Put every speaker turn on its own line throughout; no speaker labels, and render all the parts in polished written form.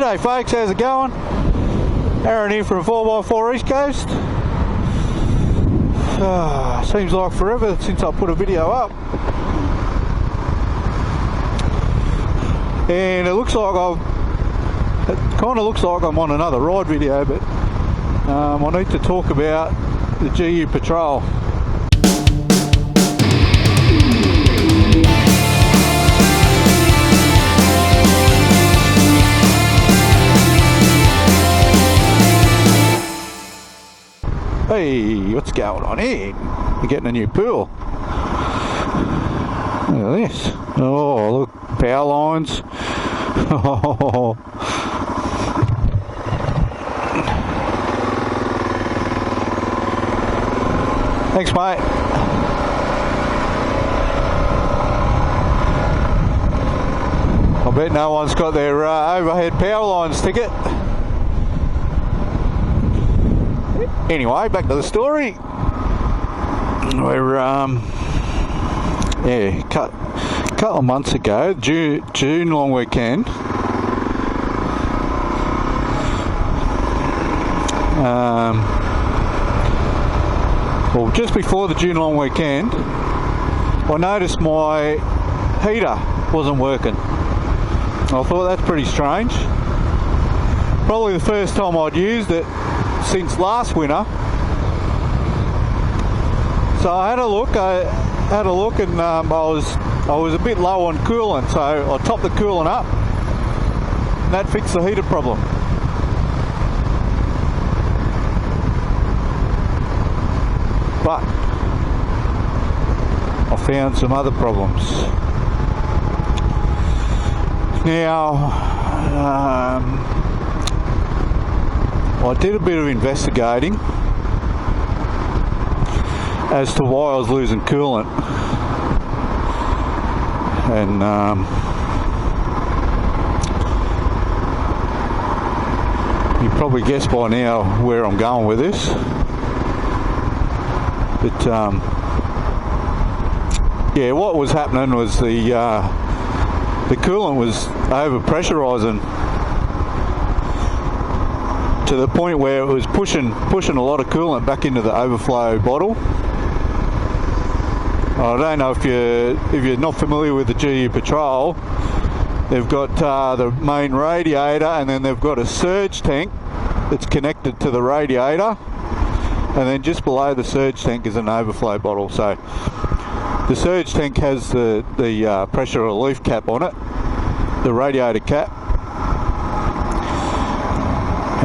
G'day folks, how's it going? Aaron here from 4x4 East Coast. Seems like forever since I put a video up. And it looks like it kind of looks like I'm on another ride video, but I need to talk about the GU Patrol. Hey, what's going on here? We're getting a new pool. Look at this. Oh, look, power lines. Oh. Thanks, mate. I bet no one's got their overhead power lines ticket. Anyway, back to the story. We're a couple of months ago, June long weekend. Well, just before the June long weekend, I noticed my heater wasn't working. I thought that's pretty strange. Probably the first time I'd used it since last winter. So I had a look and I was a bit low on coolant, so I topped the coolant up and that fixed the heater problem. But I found some other problems. Now I did a bit of investigating as to why I was losing coolant, and you probably guessed by now where I'm going with this. But yeah, what was happening was the coolant was over pressurising to the point where it was pushing a lot of coolant back into the overflow bottle. I don't know if you're not familiar with the GU Patrol. They've got the main radiator, and then they've got a surge tank that's connected to the radiator, and then just below the surge tank is an overflow bottle. So the surge tank has the pressure relief cap on it, the radiator cap,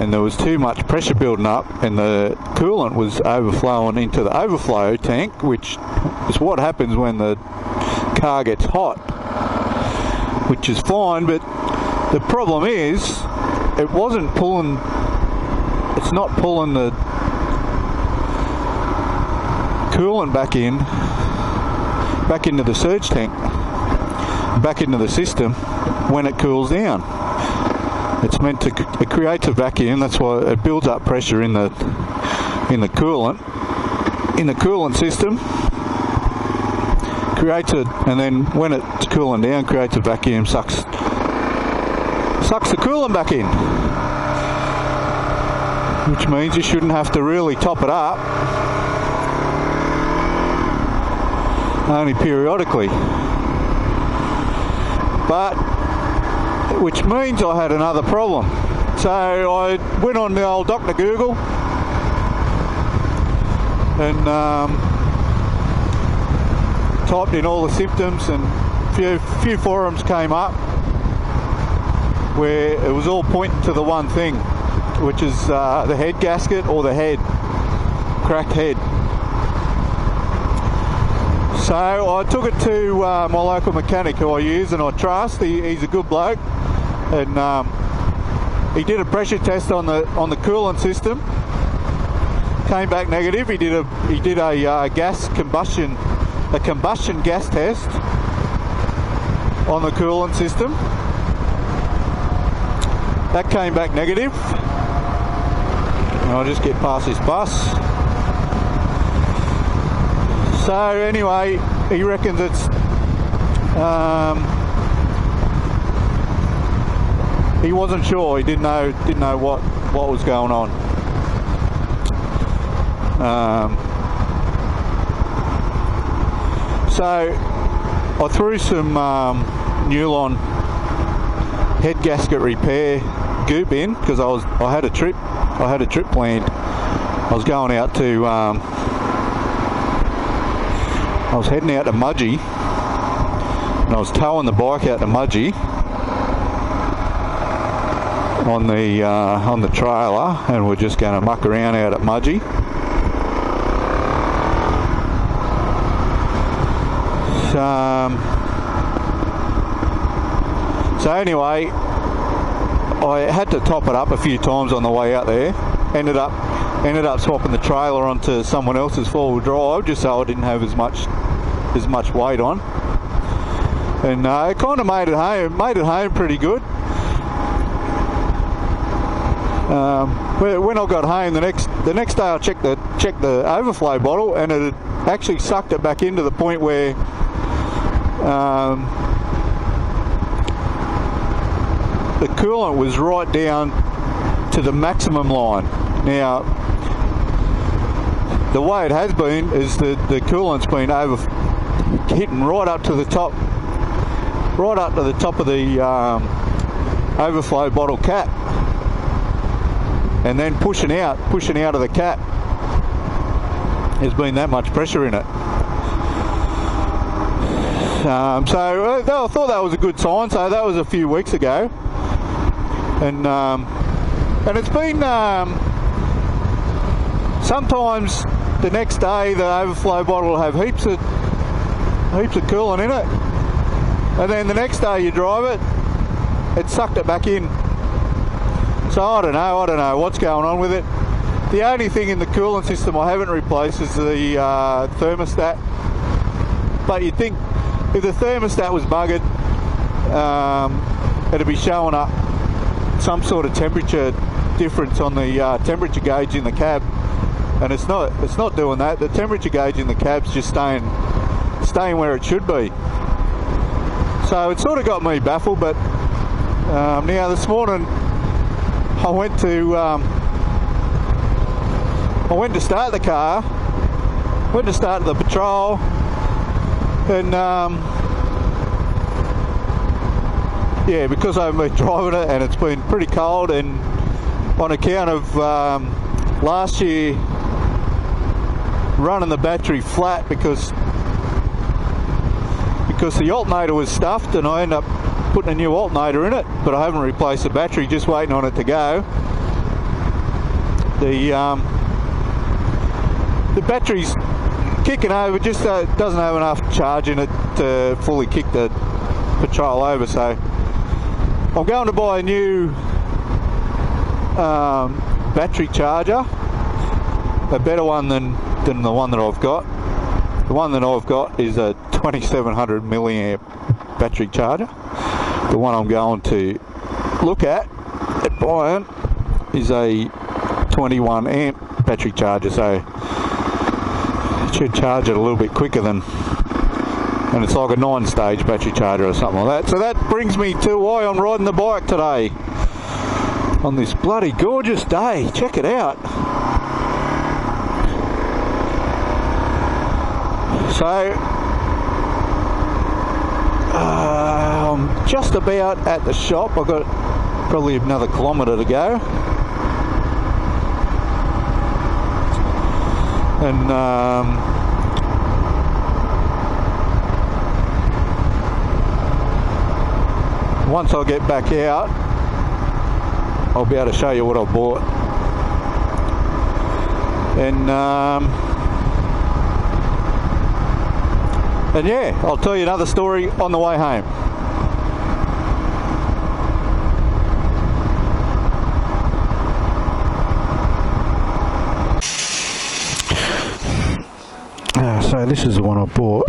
and there was too much pressure building up and the coolant was overflowing into the overflow tank, which is what happens when the car gets hot, which is fine. But the problem is it's not pulling the coolant back into the surge tank, back into the system when it cools down. It creates a vacuum. That's why it builds up pressure in the coolant system, and then when it's cooling down, creates a vacuum, sucks the coolant back in, which means you shouldn't have to really top it up, only periodically. But which means I had another problem. So I went on the old Dr. Google and typed in all the symptoms, and a few forums came up where it was all pointing to the one thing, which is the head gasket or the head, cracked head. So I took it to my local mechanic who I use and I trust. He's a good bloke, and he did a pressure test on the coolant system. Came back negative. He did a combustion gas test on the coolant system. That came back negative. And I'll just get past this bus. So anyway, he reckons he wasn't sure. He didn't know what was going on. So I threw some Newlon head gasket repair goop in because I had a trip planned. I was going out to I was heading out to Mudgee, and I was towing the bike out to Mudgee on the trailer, and we're just going to muck around out at Mudgee. So anyway, I had to top it up a few times on the way out there. Ended up swapping the trailer onto someone else's four-wheel drive just so I didn't have as much weight on, and it kind of made it home pretty good. When I got home the next day, I checked the overflow bottle, and it had actually sucked it back into the point where the coolant was right down to the maximum line. Now, the way it has been is that the coolant's been hitting right up to the top of the overflow bottle cap, and then pushing out of the cap. There's been that much pressure in it. So I thought that was a good sign. So that was a few weeks ago, and it's been sometimes the next day the overflow bottle will have heaps of coolant in it, and then the next day you drive it sucked it back in. So I don't know what's going on with it. The only thing in the coolant system I haven't replaced is the thermostat, but you'd think if the thermostat was buggered, it'd be showing up some sort of temperature difference on the temperature gauge in the cab, and it's not doing that. The temperature gauge in the cab's just staying where it should be. So it sort of got me baffled. But now this morning I went to start the car, went to start the patrol, and yeah, because I've been driving it and it's been pretty cold, and on account of last year running the battery flat because the alternator was stuffed, and I ended up putting a new alternator in it, but I haven't replaced the battery, just waiting on it to go. The battery's kicking over, just doesn't have enough charge in it to fully kick the patrol over, so I'm going to buy a new battery charger, a better one than the one that I've got. The one that I've got is a 2700 milliamp battery charger. The one I'm going to look at buying is a 21 amp battery charger, so it should charge it a little bit quicker and it's like a 9-stage battery charger or something like that. So that brings me to why I'm riding the bike today on this bloody gorgeous day. Check it out. So I'm just about at the shop. I've got probably another kilometre to go, and once I get back out, I'll be able to show you what I bought. And yeah, I'll tell you another story on the way home. So this is the one I bought.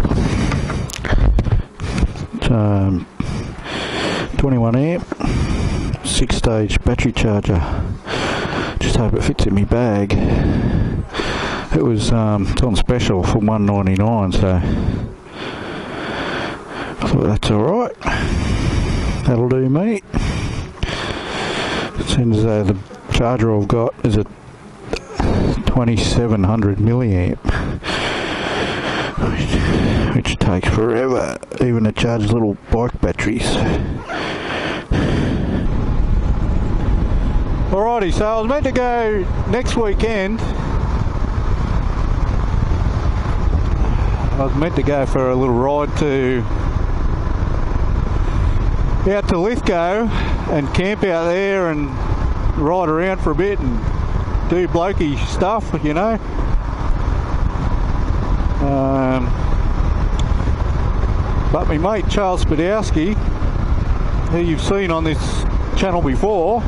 21 amp, 6-stage battery charger. Just hope it fits in my bag. It was it's on special for $1.99, so I thought that's alright. That'll do me. Seems as though the charger I've got is a 2700 milliamp, which takes forever even to charge little bike batteries. Alrighty, so I was meant to go next weekend. I was meant to go for a little ride out to Lithgow and camp out there and ride around for a bit and do blokey stuff, you know. But my mate Charles Spadowski, who you've seen on this channel before,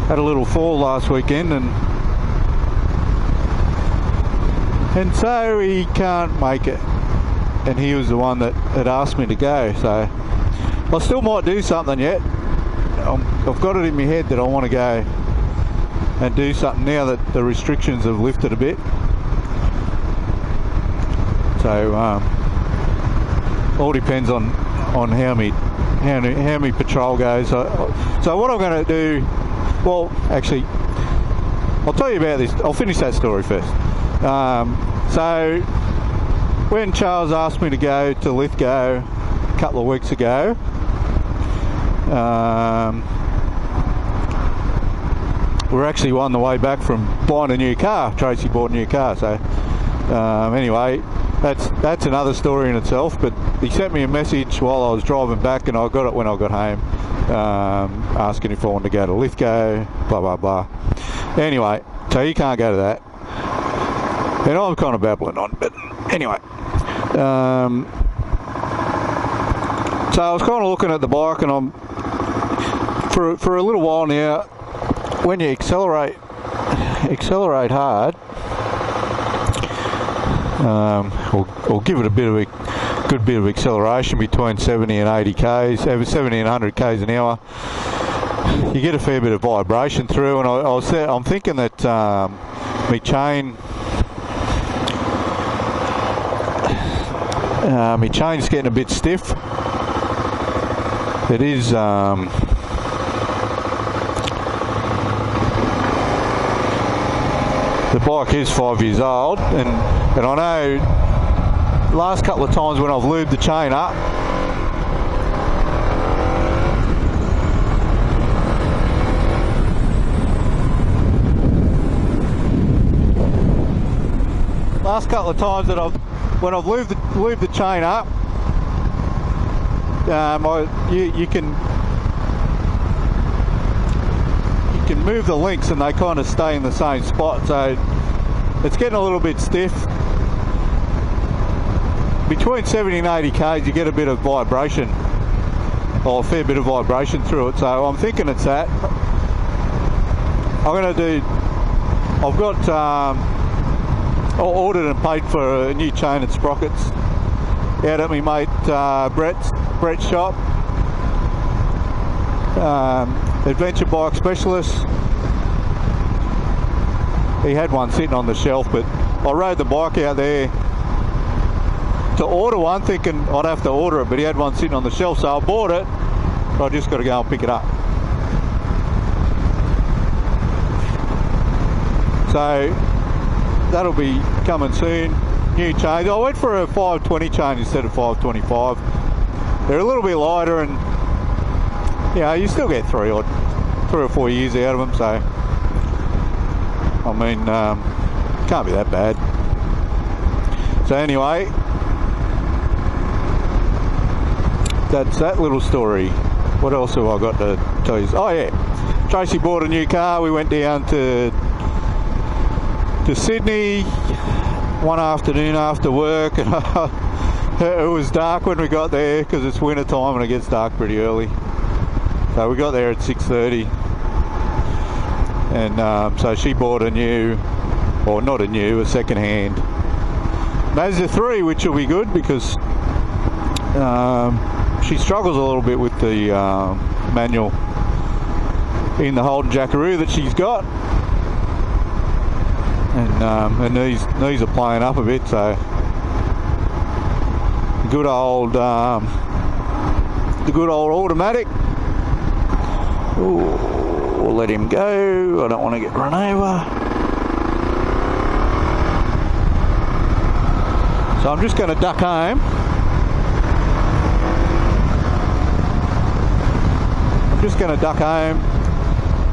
had a little fall last weekend and so he can't make it, and he was the one that had asked me to go, so I still might do something yet. I've got it in my head that I want to go and do something now that the restrictions have lifted a bit. So all depends on how my patrol goes. So what I'm going to do, well, actually, I'll tell you about this. I'll finish that story first. So when Charles asked me to go to Lithgow a couple of weeks ago, we're actually on the way back from buying a new car. Tracy bought a new car, so anyway, that's another story in itself. But he sent me a message while I was driving back, and I got it when I got home, asking if I wanted to go to Lithgow, blah blah blah. Anyway, so you can't go to that, and I'm kind of babbling on, but anyway. So I was kind of looking at the bike, and I'm for a little while now, when you accelerate hard, or give it a good bit of acceleration between 70 and 80 k's, over 70 and 100 k's an hour, you get a fair bit of vibration through. And I'm thinking that my chain's getting a bit stiff. It is. The bike is 5 years old, and I know the last couple of times when I've lubed the chain up, when I've lubed the chain up, you can move the links and they kind of stay in the same spot, so it's getting a little bit stiff. Between 70 and 80 k's you get a bit of vibration, or a fair bit of vibration through it, so I'm thinking it's that. I've got ordered and paid for a new chain and sprockets out at my mate Brett's shop, Adventure Bike Specialist. He had one sitting on the shelf, but I rode the bike out there to order one, thinking I'd have to order it, but he had one sitting on the shelf, so I bought it, but I just got to go and pick it up. So that'll be coming soon. New chains. I went for a 520 chain instead of 525. They're a little bit lighter, and you know, you still get 3 or 4 years out of them, so I mean, can't be that bad. So anyway, that's that little story. What else have I got to tell you? Oh yeah, Tracy bought a new car. We went down to Sydney one afternoon after work, and it was dark when we got there because it's winter time and it gets dark pretty early. So we got there at 6:30, and so she bought a second-hand Mazda 3, which will be good because she struggles a little bit with the manual in the Holden Jackaroo that she's got, and her knees are playing up a bit, so the good old automatic. Ooh, let him go. I don't want to get run over. So I'm just going to duck home.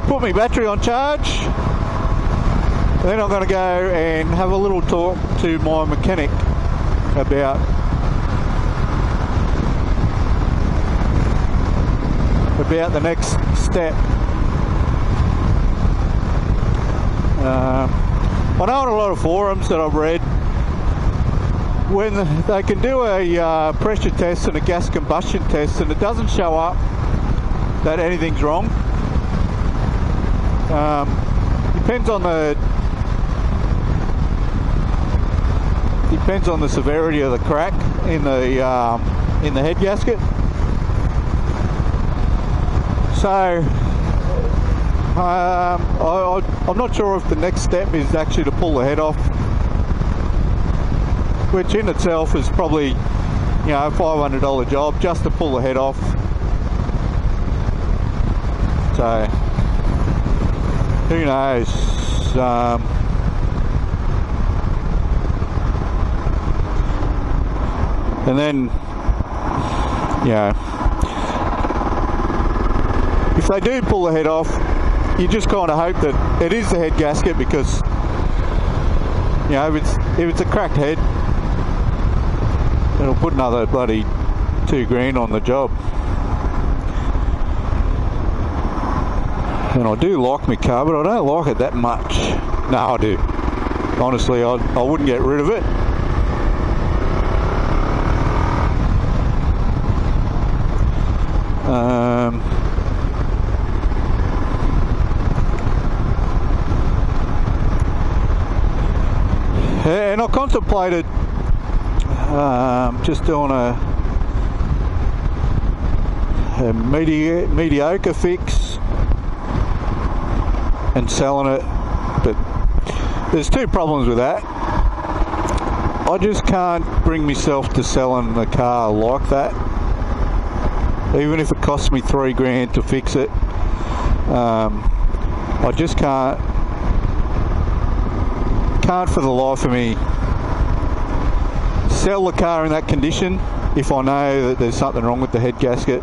Put my battery on charge. Then I'm going to go and have a little talk to my mechanic about the next step. I know on a lot of forums that I've read, when they can do a pressure test and a gas combustion test and it doesn't show up that anything's wrong. Depends on the severity of the crack in the head gasket. So I'm not sure if the next step is actually to pull the head off, which in itself is probably, you know, a $500 job just to pull the head off. So who knows? And then, you know, if they do pull the head off, you just kind of hope that it is the head gasket, because, you know, if it's a cracked head, it'll put another bloody $2,000 on the job. And I do like my car, but I don't like it that much. No, I do. Honestly, I wouldn't get rid of it. And I contemplated just doing a mediocre fix and selling it, but there's two problems with that. I just can't bring myself to selling the car like that, even if it costs me $3,000 to fix it. I just can't for the life of me sell the car in that condition if I know that there's something wrong with the head gasket,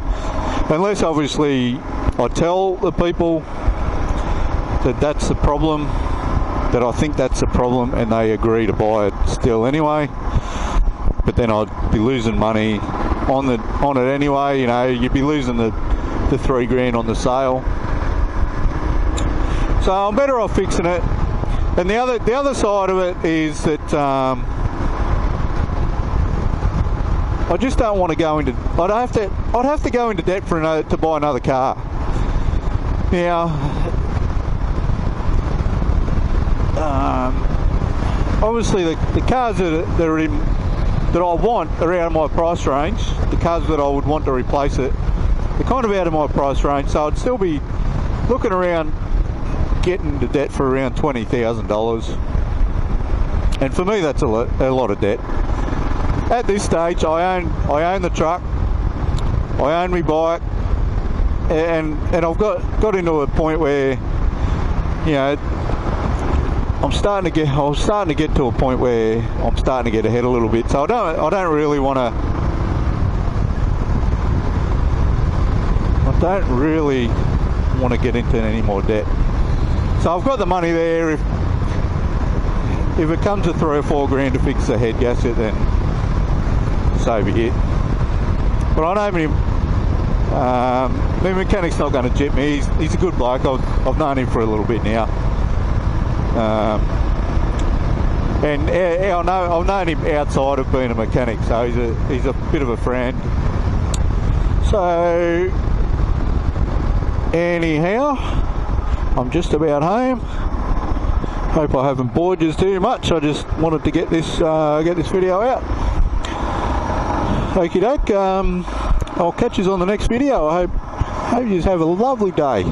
unless obviously I tell the people that that's the problem, that I think that's the problem, and they agree to buy it still anyway. But then I'd be losing money on it anyway. You know, you'd be losing the $3,000 on the sale. So I'm better off fixing it. And the other side of it is that I just don't want to go into. I'd have to go into debt to buy another car. Now, obviously the cars that I want are out of my price range. The cars that I would want to replace it, they're kind of out of my price range. So I'd still be looking around, getting into debt for around $20,000, and for me that's a lot of debt. At this stage, I own the truck, I own my bike, and I've got into a point where, you know, I'm starting to get to a point where I'm starting to get ahead a little bit. So I don't really want to get into any more debt. So I've got the money there. If it comes to $3,000 or $4,000 to fix the head gasket, then so be it. But I know my mechanic's not going to jip me. He's a good bloke. I've known him for a little bit now. And I've known him outside of being a mechanic, so he's a bit of a friend. So anyhow, I'm just about home. Hope I haven't bored you too much. I just wanted to get this video out. Okie doke. I'll catch you on the next video. I hope you have a lovely day.